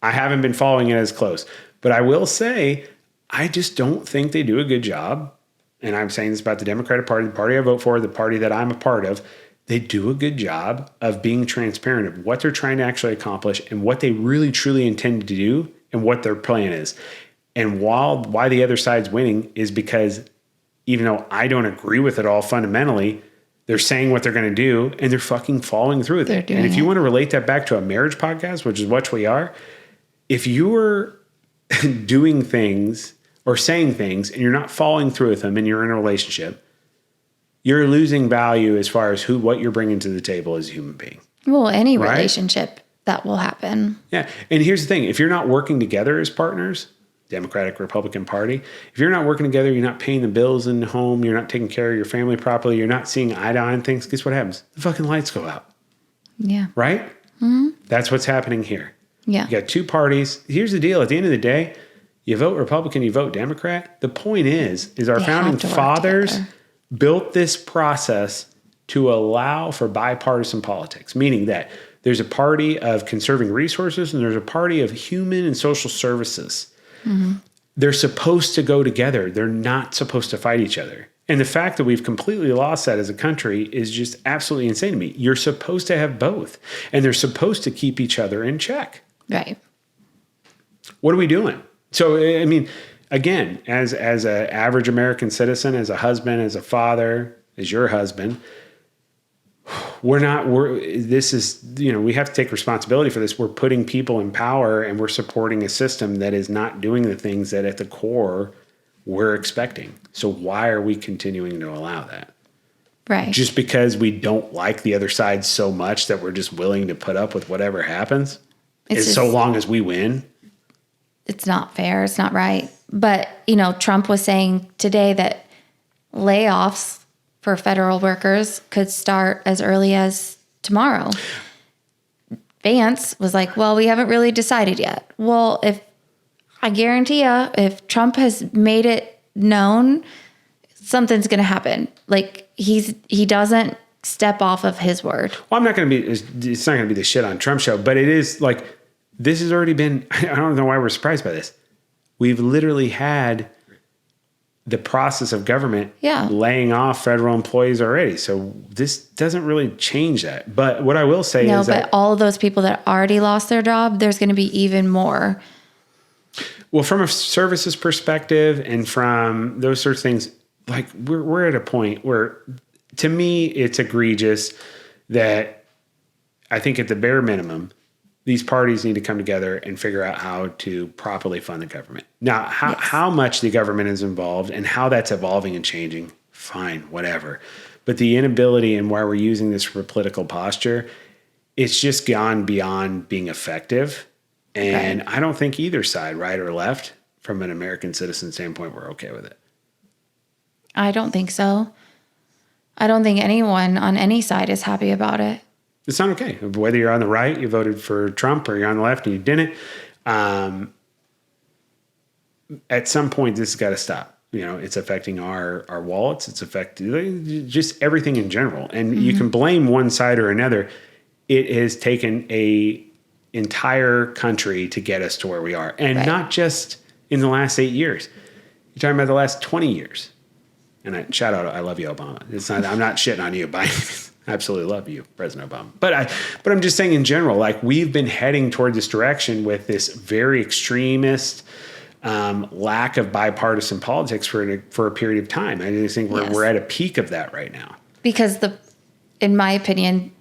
I haven't been following it as close, but I will say, I just don't think they do a good job. And I'm saying this about the Democratic Party, the party I vote for, the party that I'm a part of. They do a good job of being transparent of what they're trying to actually accomplish and what they really truly intend to do and what their plan is. And why the other side's winning is because even though I don't agree with it all fundamentally, they're saying what they're going to do and they're fucking following through with it. And if you want to relate that back to a marriage podcast, which is what we are, if you're doing things or saying things and you're not following through with them and you're in a relationship, you're losing value as far as what you're bringing to the table as a human being. Well, any relationship that will happen. Yeah. And here's the thing. If you're not working together as partners, Democratic, Republican Party, if you're not working together, you're not paying the bills in the home, you're not taking care of your family properly, you're not seeing eye to eye on things, guess what happens? The fucking lights go out. Yeah. Right? Mm-hmm. That's what's happening here. Yeah. You got two parties. Here's the deal. At the end of the day, you vote Republican, you vote Democrat. The point is our founding fathers built this process to allow for bipartisan politics, meaning that there's a party of conserving resources and there's a party of human and social services. Mm-hmm. They're supposed to go together. They're not supposed to fight each other. And the fact that we've completely lost that as a country is just absolutely insane to me. You're supposed to have both, and they're supposed to keep each other in check. Right. What are we doing? So, I mean, again, as an average American citizen, as a husband, as a father, as your husband, we have to take responsibility for this. We're putting people in power and we're supporting a system that is not doing the things that at the core we're expecting. So why are we continuing to allow that? Right. Just because we don't like the other side so much that we're just willing to put up with whatever happens? So long as we win? It's not fair. It's not right. But, Trump was saying today that layoffs for federal workers could start as early as tomorrow. Vance was like, well, we haven't really decided yet. Well, I guarantee you, if Trump has made it known, something's going to happen. Like he doesn't step off of his word. Well, it's not going to be the shit on Trump show, but it is like, this has already been, I don't know why we're surprised by this. We've literally had the process of government laying off federal employees already. So this doesn't really change that. But what I will say is that all of those people that already lost their job, there's going to be even more. Well, from a services perspective and from those sorts of things, like we're at a point where, to me, it's egregious that I think at the bare minimum, these parties need to come together and figure out how to properly fund the government. Now, how much the government is involved and how that's evolving and changing, fine, whatever. But the inability and why we're using this for political posture, it's just gone beyond being effective. And I don't think either side, right or left, from an American citizen standpoint, we're okay with it. I don't think so. I don't think anyone on any side is happy about it. It's not okay. Whether you're on the right, you voted for Trump, or you're on the left and you didn't. At some point, this has got to stop. It's affecting our wallets. It's affecting just everything in general. And you can blame one side or another. It has taken a entire country to get us to where we are. And not just in the last 8 years. You're talking about the last 20 years. And I love you, Obama. I'm not shitting on you by I absolutely love you, President Obama. But I'm just saying in general, like, we've been heading toward this direction with this very extremist lack of bipartisan politics for a period of time. I just think we're at a peak of that right now. Because in my opinion,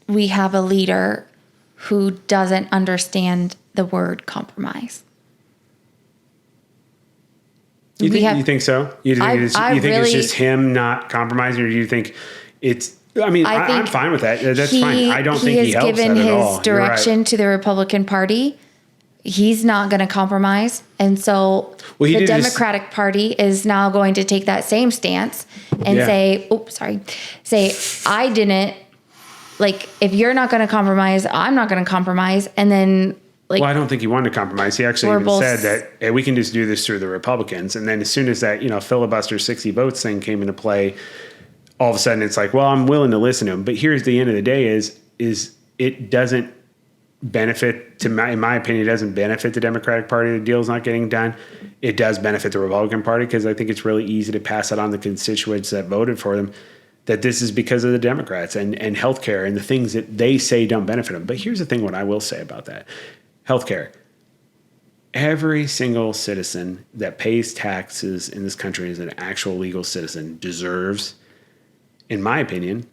we have a leader who doesn't understand the word compromise. You think so? You think it's just him not compromising, or do you think it's? I mean, I'm fine with that. That's fine. I don't think he helps that at all. He has given his direction to the Republican Party. He's not going to compromise. And so the Democratic Party is now going to take that same stance and say, I didn't, like, if you're not going to compromise, I'm not going to compromise. And then, like, well, I don't think he wanted to compromise. He actually even said that, hey, we can just do this through the Republicans. And then as soon as that, filibuster 60 votes thing came into play, all of a sudden it's like, well, I'm willing to listen to him. But here's the end of the day is it doesn't benefit, in my opinion, it doesn't benefit the Democratic Party. The deal's not getting done. It does benefit the Republican Party, because I think it's really easy to pass it on to constituents that voted for them, that this is because of the Democrats and healthcare and the things that they say don't benefit them. But here's the thing, what I will say about that. Healthcare. every single citizen that pays taxes in this country as an actual legal citizen deserves, in my opinion,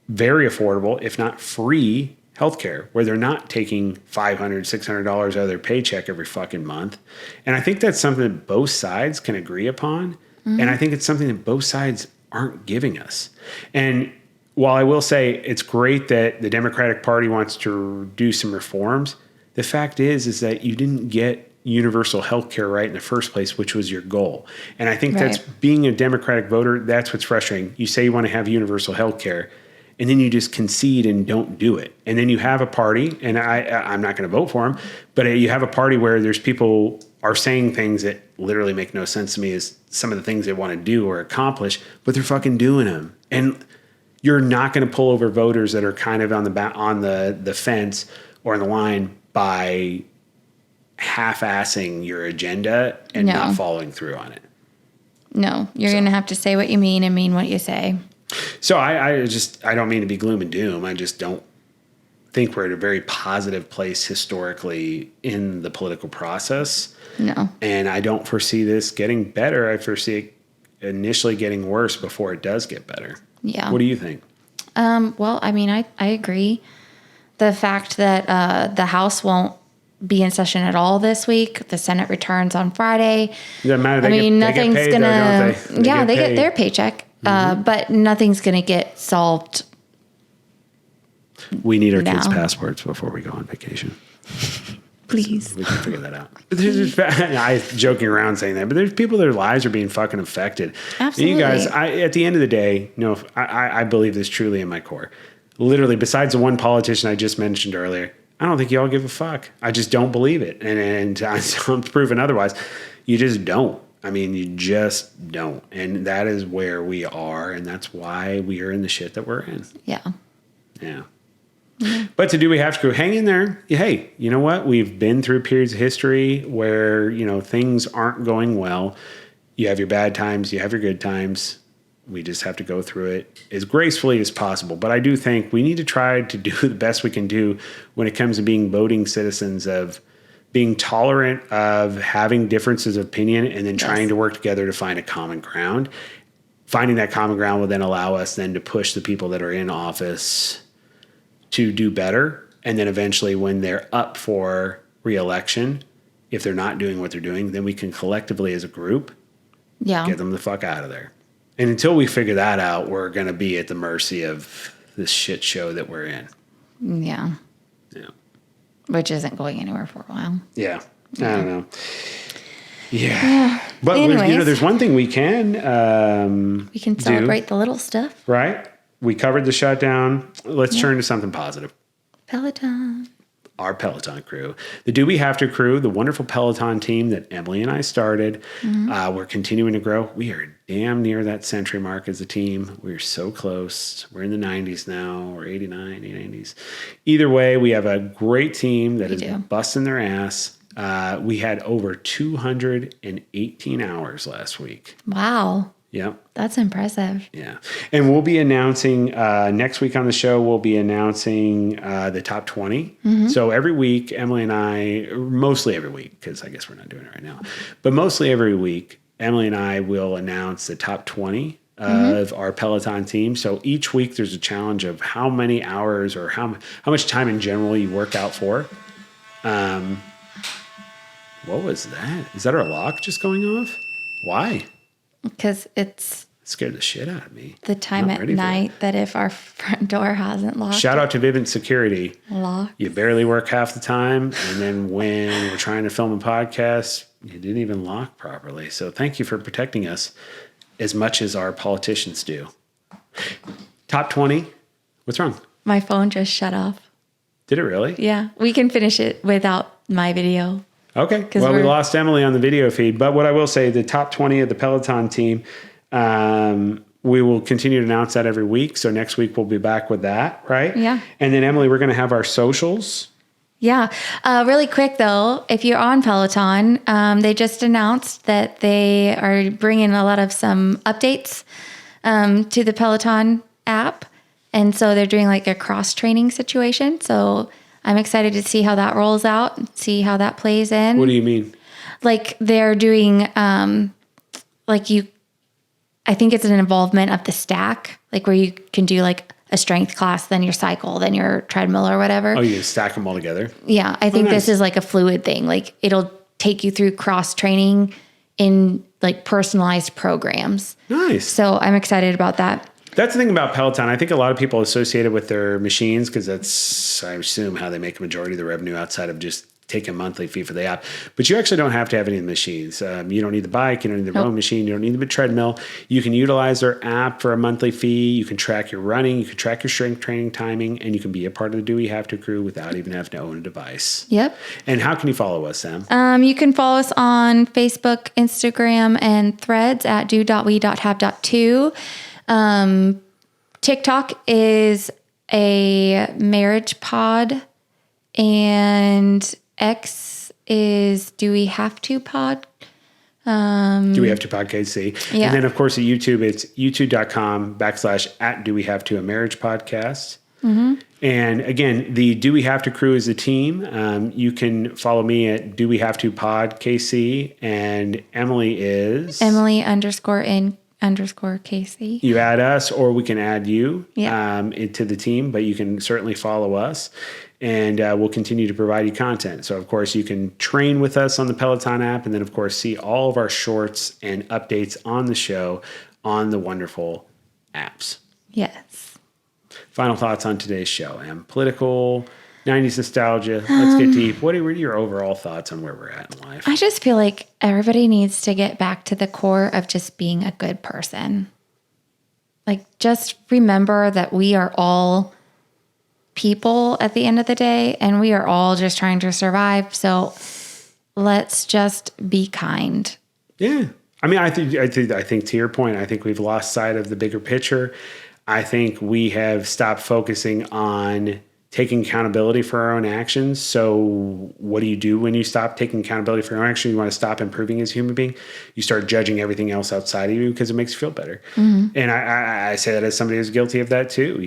very affordable, if not free, healthcare, where they're not taking $500, $600 out of their paycheck every fucking month. And I think that's something that both sides can agree upon. And I think it's something that both sides aren't giving us. And while I will say it's great that the Democratic Party wants to do some reforms, the fact is that you didn't get universal health care right in the first place, which was your goal. And I think that's being a Democratic voter, that's what's frustrating. You say you want to have universal health care, and then you just concede and don't do it. And then you have a party, and I'm not going to vote for them, but you have a party where there's people are saying things that literally make no sense to me as some of the things they want to do or accomplish, but they're fucking doing them. And you're not going to pull over voters that are kind of on the fence or on the line by half-assing your agenda and not following through on it. No, you're going to have to say what you mean and mean what you say. So I don't mean to be gloom and doom. I just don't think we're at a very positive place historically in the political process. No. And I don't foresee this getting better. I foresee it initially getting worse before it does get better. Yeah. What do you think? Well, I mean, I agree. The fact that the House won't be in session at all this week, the Senate returns on Friday. Doesn't matter. Nothing's they gonna. They get get their paycheck, but nothing's gonna get solved. We need our kids' passports before we go on vacation. Please. We can figure that out. I'm joking around saying that, but there's people their lives are being fucking affected. Absolutely. And you guys, at the end of the day, I believe this truly in my core. Literally, besides the one politician I just mentioned earlier, I don't think y'all give a fuck. I just don't believe it. And I'm proven otherwise. You just don't. I mean, you just don't. And that is where we are. And that's why we are in the shit that we're in. Yeah. Yeah. But to do we have to hang in there. Hey, you know what? We've been through periods of history where, things aren't going well. You have your bad times, you have your good times. We just have to go through it as gracefully as possible. But I do think we need to try to do the best we can do when it comes to being voting citizens, of being tolerant of having differences of opinion and then trying to work together to find a common ground. Finding that common ground will then allow us then to push the people that are in office to do better. And then eventually when they're up for re-election, if they're not doing what they're doing, then we can collectively as a group get them the fuck out of there. And until we figure that out, we're going to be at the mercy of this shit show that we're in. Yeah. Yeah. Which isn't going anywhere for a while. Yeah. I don't know. Yeah. But there's one thing we can we can celebrate the little stuff. Right? We covered the shutdown. Let's turn to something positive. Peloton. Our Peloton crew. The Do We Have To crew, the wonderful Peloton team that Emily and I started. We're continuing to grow. We are damn near that century mark as a team. We're so close. We're in the 90s now, or 89, 80s. Either way, we have a great team that is busting their ass. We had over 218 hours last week. Wow. Yep. That's impressive. Yeah. And we'll be announcing next week on the show, we'll be announcing the top 20. So every week, Emily and I, mostly every week, because I guess we're not doing it right now, but mostly every week, Emily and I will announce the top 20 of our Peloton team. So each week there's a challenge of how many hours or how much time in general you work out for. What was that? Is that our lock just going off? Why? Because it scared the shit out of me. The time at night that if our front door hasn't locked. Shout out to Vivint Security. Locked. You barely work half the time. And then when we're trying to film a podcast, you didn't even lock properly. So thank you for protecting us as much as our politicians do. Top 20. What's wrong? My phone just shut off. Did it really? Yeah. We can finish it without my video. Okay. Well, we lost Emily on the video feed. But what I will say, the top 20 of the Peloton team, we will continue to announce that every week. So next week we'll be back with that, right? Yeah. And then, Emily, we're going to have our socials. Yeah. Really quick, though, if you're on Peloton, they just announced that they are bringing a lot of some updates to the Peloton app. And so they're doing like a cross-training situation. So I'm excited to see how that rolls out, see how that plays in. What do you mean? Like they're doing, I think it's an involvement of the stack, like where you can do like a strength class, then your cycle, then your treadmill or whatever. Oh, you can stack them all together? Yeah. I think this is like a fluid thing. Like it'll take you through cross training in like personalized programs. Nice. So I'm excited about that. That's the thing about Peloton. I think a lot of people associate it with their machines because that's, I assume, how they make a majority of the revenue outside of just take a monthly fee for the app. But you actually don't have to have any of the machines. You don't need the bike. You don't need the rowing machine. You don't need the treadmill. You can utilize their app for a monthly fee. You can track your running. You can track your strength training timing. And you can be a part of the Do We Have To crew without even having to own a device. Yep. And how can you follow us, Sam? You can follow us on Facebook, Instagram, and Threads at do.we.have.to. TikTok is a marriage pod, and X is Do We Have To pod. Do We Have To pod KC. Yeah. And then, of course, at YouTube, it's youtube.com/@ Do We Have To, a marriage podcast. Mm-hmm. And again, the Do We Have To crew is a team. You can follow me at Do We Have To pod KC, and Emily is Emily_in_KC. You add us, or we can add you into the team, but you can certainly follow us, and we'll continue to provide you content. So, of course, you can train with us on the Peloton app, and then, of course, see all of our shorts and updates on the show on the wonderful apps. Yes. Final thoughts on today's show, Em. Political, 90s nostalgia. Let's get deep. What are your overall thoughts on where we're at in life? I just feel like everybody needs to get back to the core of just being a good person. Like, just remember that we are all people at the end of the day, and we are all just trying to survive. So let's just be kind. Yeah. I mean, I think to your point, I think we've lost sight of the bigger picture. I think we have stopped focusing on taking accountability for our own actions. So what do you do when you stop taking accountability for your own actions? You want to stop improving as a human being. You start judging everything else outside of you because it makes you feel better. Mm-hmm. And I say that as somebody who's guilty of that too,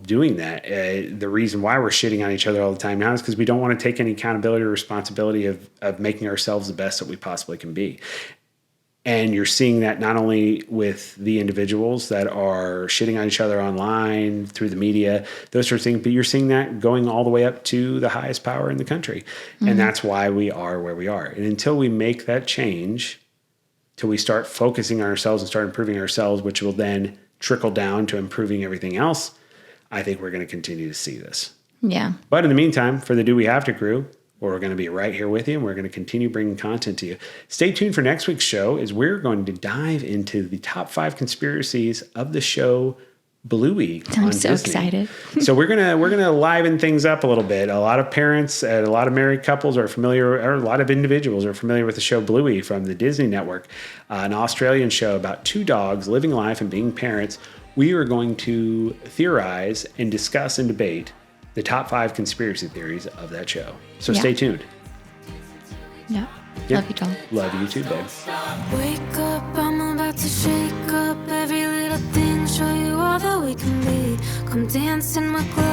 doing that. The reason why we're shitting on each other all the time now is because we don't want to take any accountability or responsibility of making ourselves the best that we possibly can be. And you're seeing that not only with the individuals that are shitting on each other online, through the media, those sorts of things, but you're seeing that going all the way up to the highest power in the country. Mm-hmm. And that's why we are where we are. And until we make that change, till we start focusing on ourselves and start improving ourselves, which will then trickle down to improving everything else, I think we're going to continue to see this. Yeah. But in the meantime, for the Do We Have To crew, we're going to be right here with you, and we're going to continue bringing content to you. Stay tuned for next week's show, as we're going to dive into the top 5 conspiracies of the show Bluey. I'm so excited. So we're gonna liven things up a little bit. A lot of parents and a lot of married couples are familiar, or a lot of individuals are familiar with the show Bluey from the Disney Network, an Australian show about 2 dogs living life and being parents. We are going to theorize and discuss and debate the top 5 conspiracy theories of that show. So stay tuned. Yeah. Love you, Tom. Love you too, babe. Wake up, I'm about to shake up every little thing, show you all that we can be. Come dance in my clothes.